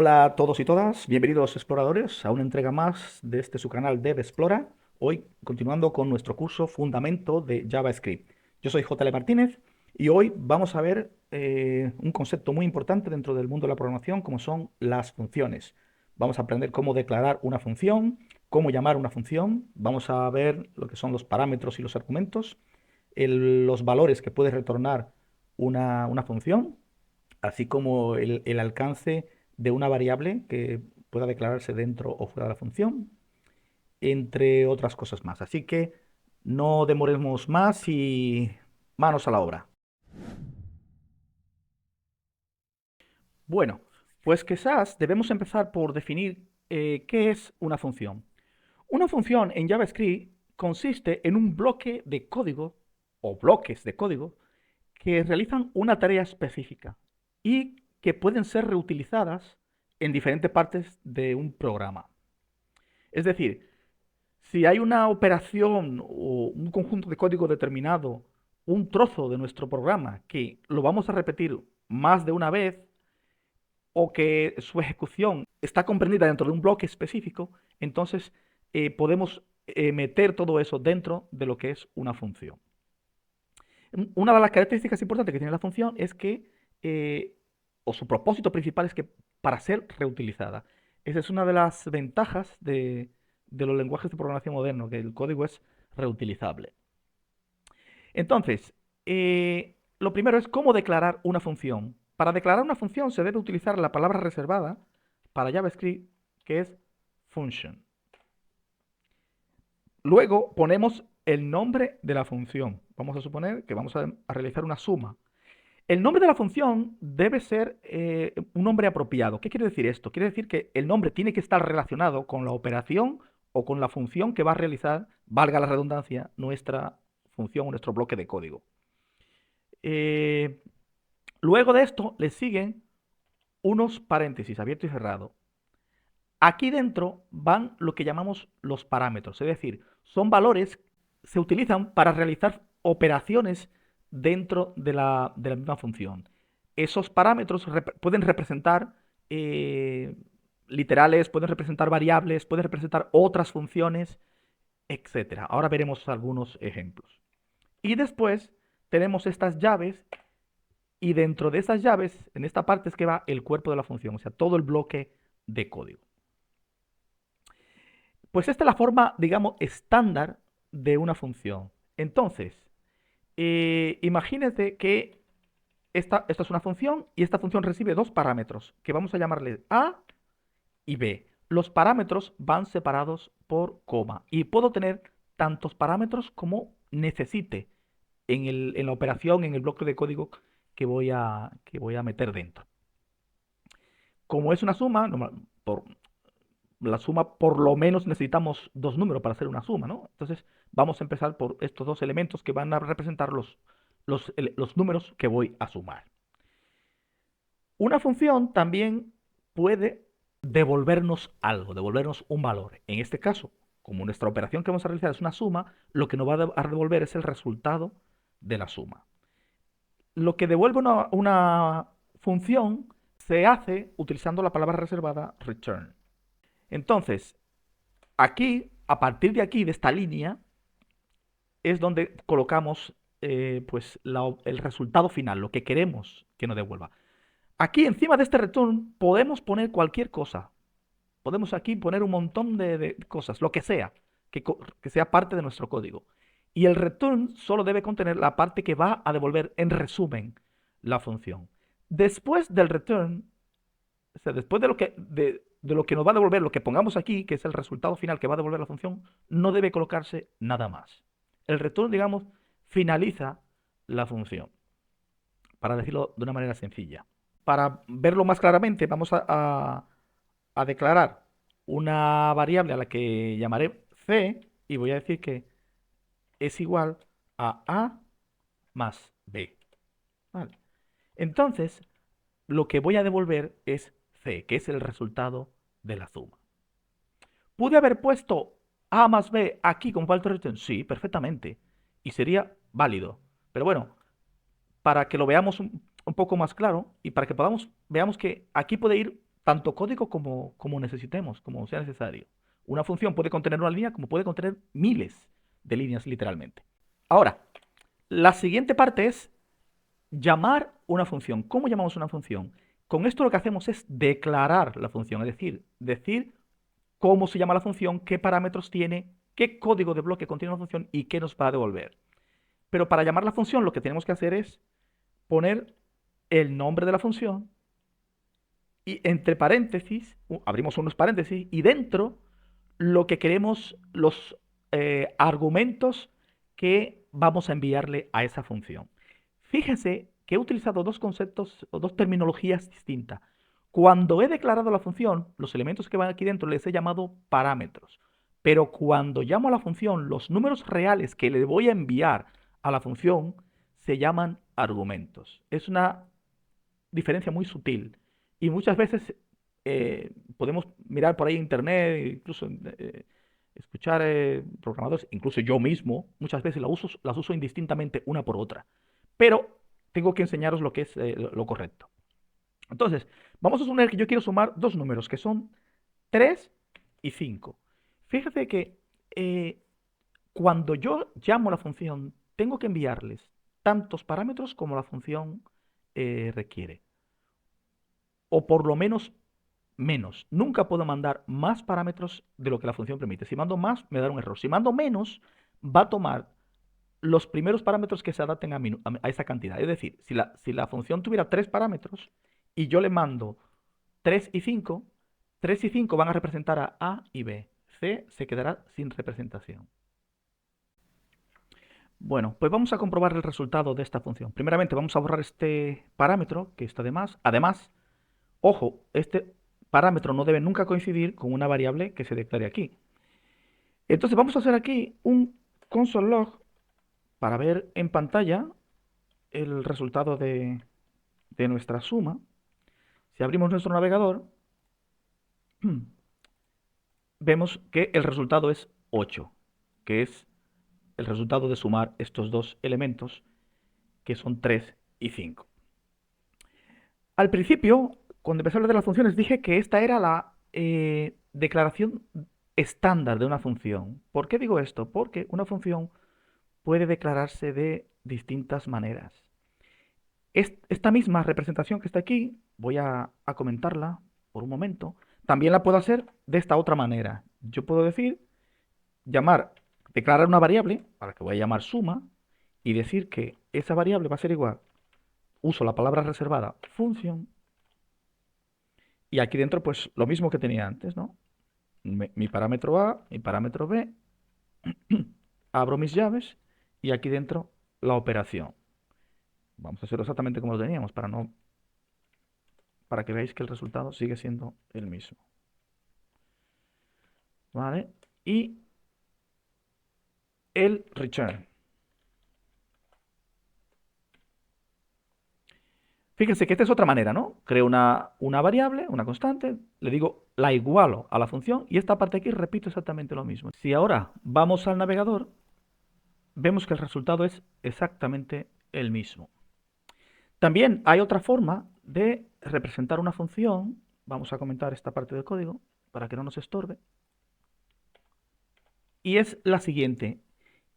Hola a todos y todas, bienvenidos exploradores a una entrega más de este su canal Dev Explora. Hoy continuando con nuestro curso Fundamento de JavaScript. Yo soy JL Martínez y hoy vamos a ver un concepto muy importante dentro del mundo de la programación como son las funciones. Vamos a aprender cómo declarar una función, cómo llamar una función, vamos a ver lo que son los parámetros y los argumentos, los valores que puede retornar una función, así como el alcance de una variable que pueda declararse dentro o fuera de la función, entre otras cosas más. Así que no demoremos más y manos a la obra. Bueno, pues quizás debemos empezar por definir qué es una función. Una función en JavaScript consiste en un bloque de código o bloques de código que realizan una tarea específica y que pueden ser reutilizadas en diferentes partes de un programa. Es decir, si hay una operación o un conjunto de código determinado, un trozo de nuestro programa que lo vamos a repetir más de una vez o que su ejecución está comprendida dentro de un bloque específico, entonces podemos meter todo eso dentro de lo que es una función. Una de las características importantes que tiene la función es que, o su propósito principal es que para ser reutilizada. Esa es una de las ventajas de los lenguajes de programación modernos, que el código es reutilizable. Entonces, lo primero es cómo declarar una función. Para declarar una función se debe utilizar la palabra reservada para JavaScript, que es function. Luego ponemos el nombre de la función. Vamos a suponer que vamos a realizar una suma. El nombre de la función debe ser un nombre apropiado. ¿Qué quiere decir esto? Quiere decir que el nombre tiene que estar relacionado con la operación o con la función que va a realizar, valga la redundancia, nuestra función o nuestro bloque de código. Eh, Luego de esto le siguen unos paréntesis abierto y cerrado. Aquí dentro van lo que llamamos los parámetros, es decir, son valores, se utilizan para realizar operaciones dentro de la misma función. Esos parámetros pueden representar literales, pueden representar variables, pueden representar otras funciones, etcétera. Ahora veremos algunos ejemplos. Y después tenemos estas llaves y dentro de esas llaves, en esta parte es que va el cuerpo de la función, o sea, todo el bloque de código. Pues esta es la forma, digamos, estándar de una función. Entonces, imagínate que esta es una función y esta función recibe dos parámetros que vamos a llamarle A y B. Los parámetros van separados por coma y puedo tener tantos parámetros como necesite en la operación, en el bloque de código que voy a meter dentro. Como es una suma, por, la suma por lo menos necesitamos dos números para hacer una suma, ¿no? Entonces vamos a empezar por estos dos elementos que van a representar los números que voy a sumar. Una función también puede devolvernos algo, devolvernos un valor. En este caso, como nuestra operación que vamos a realizar es una suma, lo que nos va a devolver es el resultado de la suma. Lo que devuelve una función se hace utilizando la palabra reservada return. Entonces, aquí, a partir de aquí, de esta línea, es donde colocamos pues el resultado final, lo que queremos que nos devuelva. Aquí, encima de este return, podemos poner cualquier cosa. Podemos aquí poner un montón de cosas, lo que sea, que sea parte de nuestro código. Y el return solo debe contener la parte que va a devolver, en resumen, la función. Después del return, o sea, después de lo que nos va a devolver, lo que pongamos aquí, que es el resultado final que va a devolver la función, no debe colocarse nada más. El return, digamos, finaliza la función, para decirlo de una manera sencilla. Para verlo más claramente, vamos a declarar una variable a la que llamaré c y voy a decir que es igual a más b. ¿Vale? Entonces, lo que voy a devolver es c, que es el resultado de la suma. ¿Pude haber puesto a más b aquí con falta de return? Sí, perfectamente. Y sería válido. Pero bueno, para que lo veamos un poco más claro y para que veamos que aquí puede ir tanto código como necesitemos, como sea necesario. Una función puede contener una línea como puede contener miles de líneas literalmente. Ahora, la siguiente parte es llamar una función. ¿Cómo llamamos una función? Con esto lo que hacemos es declarar la función, es decir cómo se llama la función, qué parámetros tiene, qué código de bloque contiene la función y qué nos va a devolver. Pero para llamar la función lo que tenemos que hacer es poner el nombre de la función y entre paréntesis, abrimos unos paréntesis y dentro lo que queremos, los argumentos que vamos a enviarle a esa función. Fíjense que he utilizado dos conceptos o dos terminologías distintas. Cuando he declarado la función, los elementos que van aquí dentro les he llamado parámetros. Pero cuando llamo a la función, los números reales que le voy a enviar a la función se llaman argumentos. Es una diferencia muy sutil. Y muchas veces podemos mirar por ahí en internet, incluso escuchar programadores, incluso yo mismo, muchas veces las uso indistintamente una por otra. Pero tengo que enseñaros lo que es lo correcto. Entonces, vamos a suponer que yo quiero sumar dos números, que son 3 y 5. Fíjate que cuando yo llamo a la función, tengo que enviarles tantos parámetros como la función requiere. O por lo menos menos. Nunca puedo mandar más parámetros de lo que la función permite. Si mando más, me da un error. Si mando menos, va a tomar los primeros parámetros que se adapten a esa cantidad. Es decir, si la función tuviera 3 parámetros y yo le mando 3 y 5, 3 y 5 van a representar a y B. C se quedará sin representación. Bueno, pues vamos a comprobar el resultado de esta función. Primeramente vamos a borrar este parámetro que está de más. Además, ojo, este parámetro no debe nunca coincidir con una variable que se declare aquí. Entonces vamos a hacer aquí un console log para ver en pantalla el resultado de nuestra suma. Si abrimos nuestro navegador, vemos que el resultado es 8, que es el resultado de sumar estos dos elementos, que son 3 y 5. Al principio, cuando empecé a hablar de las funciones, dije que esta era la declaración estándar de una función. ¿Por qué digo esto? Porque una función puede declararse de distintas maneras. Esta misma representación que está aquí, voy a comentarla por un momento, también la puedo hacer de esta otra manera. Yo puedo decir, declarar una variable, a la que voy a llamar suma, y decir que esa variable va a ser igual, uso la palabra reservada, función, y aquí dentro pues lo mismo que tenía antes, ¿no? Mi parámetro A, mi parámetro B, abro mis llaves, y aquí dentro la operación. Vamos a hacerlo exactamente como lo teníamos, para que veáis que el resultado sigue siendo el mismo. ¿Vale? Y el return. Fíjense que esta es otra manera, ¿no? Creo una variable, una constante, le digo, la igualo a la función y esta parte aquí repito exactamente lo mismo. Si ahora vamos al navegador, vemos que el resultado es exactamente el mismo. También hay otra forma de representar una función. Vamos a comentar esta parte del código para que no nos estorbe. Y es la siguiente.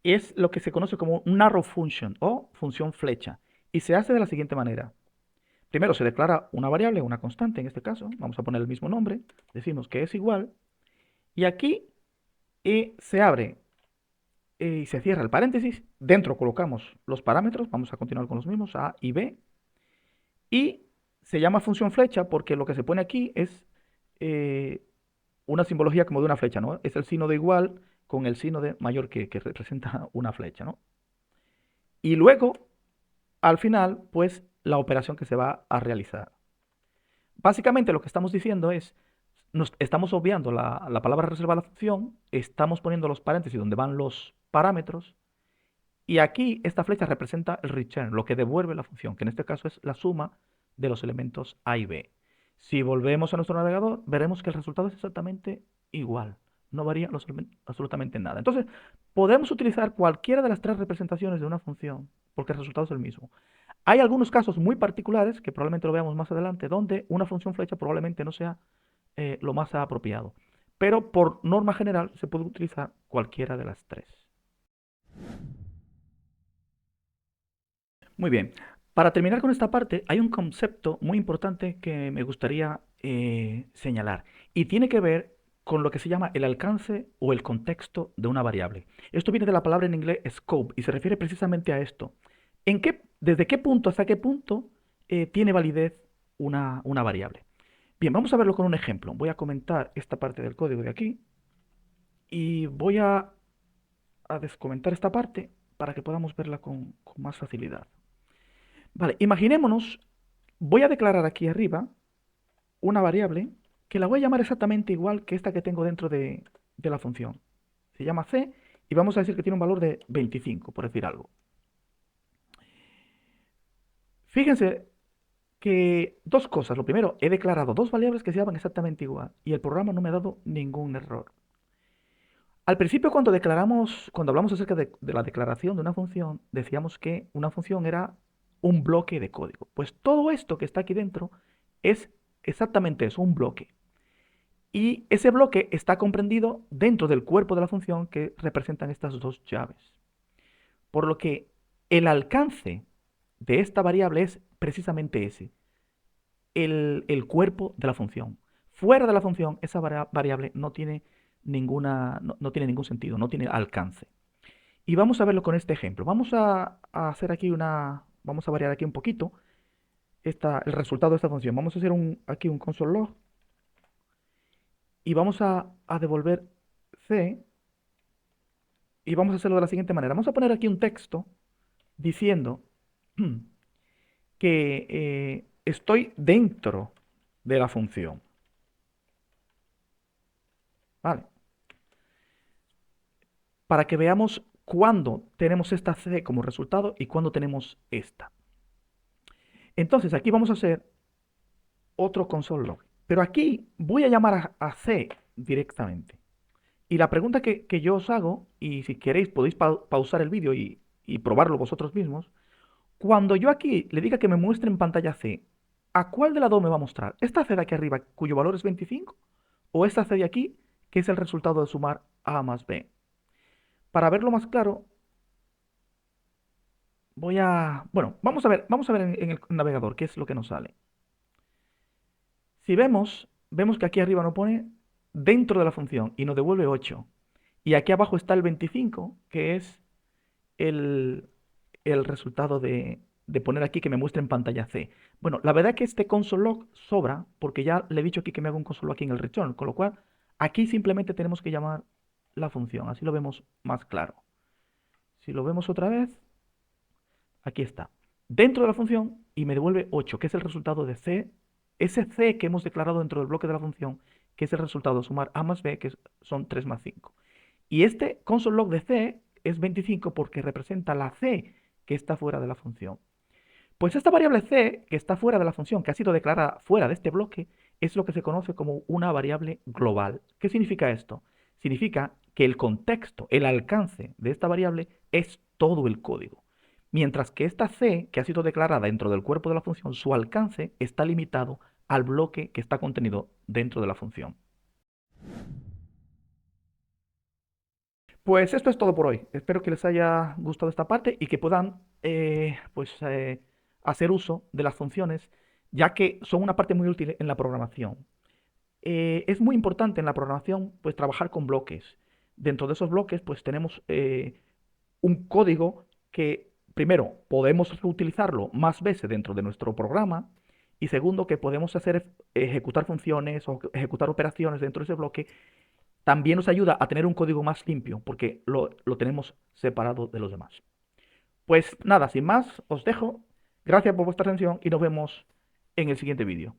Es lo que se conoce como un arrow function o función flecha. Y se hace de la siguiente manera. Primero se declara una variable, una constante en este caso. Vamos a poner el mismo nombre. Decimos que es igual. Y aquí se abre y se cierra el paréntesis. Dentro colocamos los parámetros. Vamos a continuar con los mismos, A y B. Y se llama función flecha porque lo que se pone aquí es una simbología como de una flecha, ¿no? Es el signo de igual con el signo de mayor que representa una flecha, ¿no? Y luego, al final, pues la operación que se va a realizar. Básicamente lo que estamos diciendo es, nos estamos obviando la palabra reservada a la función, estamos poniendo los paréntesis donde van los parámetros, y aquí esta flecha representa el return, lo que devuelve la función, que en este caso es la suma de los elementos A y B. Si volvemos a nuestro navegador, veremos que el resultado es exactamente igual. No varía absolutamente nada. Entonces, podemos utilizar cualquiera de las tres representaciones de una función, porque el resultado es el mismo. Hay algunos casos muy particulares, que probablemente lo veamos más adelante, donde una función flecha probablemente no sea lo más apropiado. Pero por norma general se puede utilizar cualquiera de las tres. Muy bien. Para terminar con esta parte, hay un concepto muy importante que me gustaría señalar y tiene que ver con lo que se llama el alcance o el contexto de una variable. Esto viene de la palabra en inglés scope y se refiere precisamente a esto. ¿Desde qué punto hasta qué punto tiene validez una variable? Bien, vamos a verlo con un ejemplo. Voy a comentar esta parte del código de aquí y voy a descomentar esta parte para que podamos verla con más facilidad. Vale, imaginémonos, voy a declarar aquí arriba una variable que la voy a llamar exactamente igual que esta que tengo dentro de la función. Se llama c y vamos a decir que tiene un valor de 25, por decir algo. Fíjense que dos cosas. Lo primero, he declarado dos variables que se llaman exactamente igual y el programa no me ha dado ningún error. Al principio, cuando hablamos acerca de la declaración de una función, decíamos que una función era un bloque de código. Pues todo esto que está aquí dentro es exactamente eso, un bloque. Y ese bloque está comprendido dentro del cuerpo de la función que representan estas dos llaves. Por lo que el alcance de esta variable es precisamente ese, el cuerpo de la función. Fuera de la función, esa variable no tiene no tiene ningún sentido, no tiene alcance. Y vamos a verlo con este ejemplo. Vamos a hacer aquí vamos a variar aquí un poquito el resultado de esta función. Vamos a hacer aquí un console log y vamos a devolver c y vamos a hacerlo de la siguiente manera. Vamos a poner aquí un texto diciendo que estoy dentro de la función. ¿Vale? Para que veamos cuándo tenemos esta c como resultado y cuándo tenemos esta. Entonces aquí vamos a hacer otro console log. Pero aquí voy a llamar a c directamente. Y la pregunta que yo os hago, y si queréis podéis pausar el vídeo y probarlo vosotros mismos, cuando yo aquí le diga que me muestre en pantalla C, ¿a cuál de las dos me va a mostrar? ¿Esta C de aquí arriba, cuyo valor es 25? ¿O esta C de aquí, que es el resultado de sumar A más B? Para verlo más claro, bueno, vamos a ver en el navegador qué es lo que nos sale. Si vemos que aquí arriba nos pone dentro de la función y nos devuelve 8. Y aquí abajo está el 25, que es el, el resultado de poner aquí que me muestre en pantalla C. Bueno, la verdad es que este console log sobra porque ya le he dicho aquí que me haga un console log aquí en el return, con lo cual aquí simplemente tenemos que llamar la función, así lo vemos más claro. Si lo vemos otra vez, aquí está, dentro de la función y me devuelve 8, que es el resultado de C, ese C que hemos declarado dentro del bloque de la función, que es el resultado de sumar A más B, que son 3 más 5. Y este console log de C es 25 porque representa la C que está fuera de la función. Pues esta variable C, que está fuera de la función, que ha sido declarada fuera de este bloque, es lo que se conoce como una variable global. ¿Qué significa esto? Significa que el contexto, el alcance de esta variable es todo el código. Mientras que esta C, que ha sido declarada dentro del cuerpo de la función, su alcance está limitado al bloque que está contenido dentro de la función. Pues esto es todo por hoy. Espero que les haya gustado esta parte y que puedan hacer uso de las funciones, ya que son una parte muy útil en la programación. Es muy importante en la programación pues trabajar con bloques. Dentro de esos bloques pues tenemos un código que primero podemos reutilizarlo más veces dentro de nuestro programa y segundo que podemos ejecutar funciones o ejecutar operaciones dentro de ese bloque. También nos ayuda a tener un código más limpio porque lo tenemos separado de los demás. Pues nada, sin más, os dejo. Gracias por vuestra atención y nos vemos en el siguiente vídeo.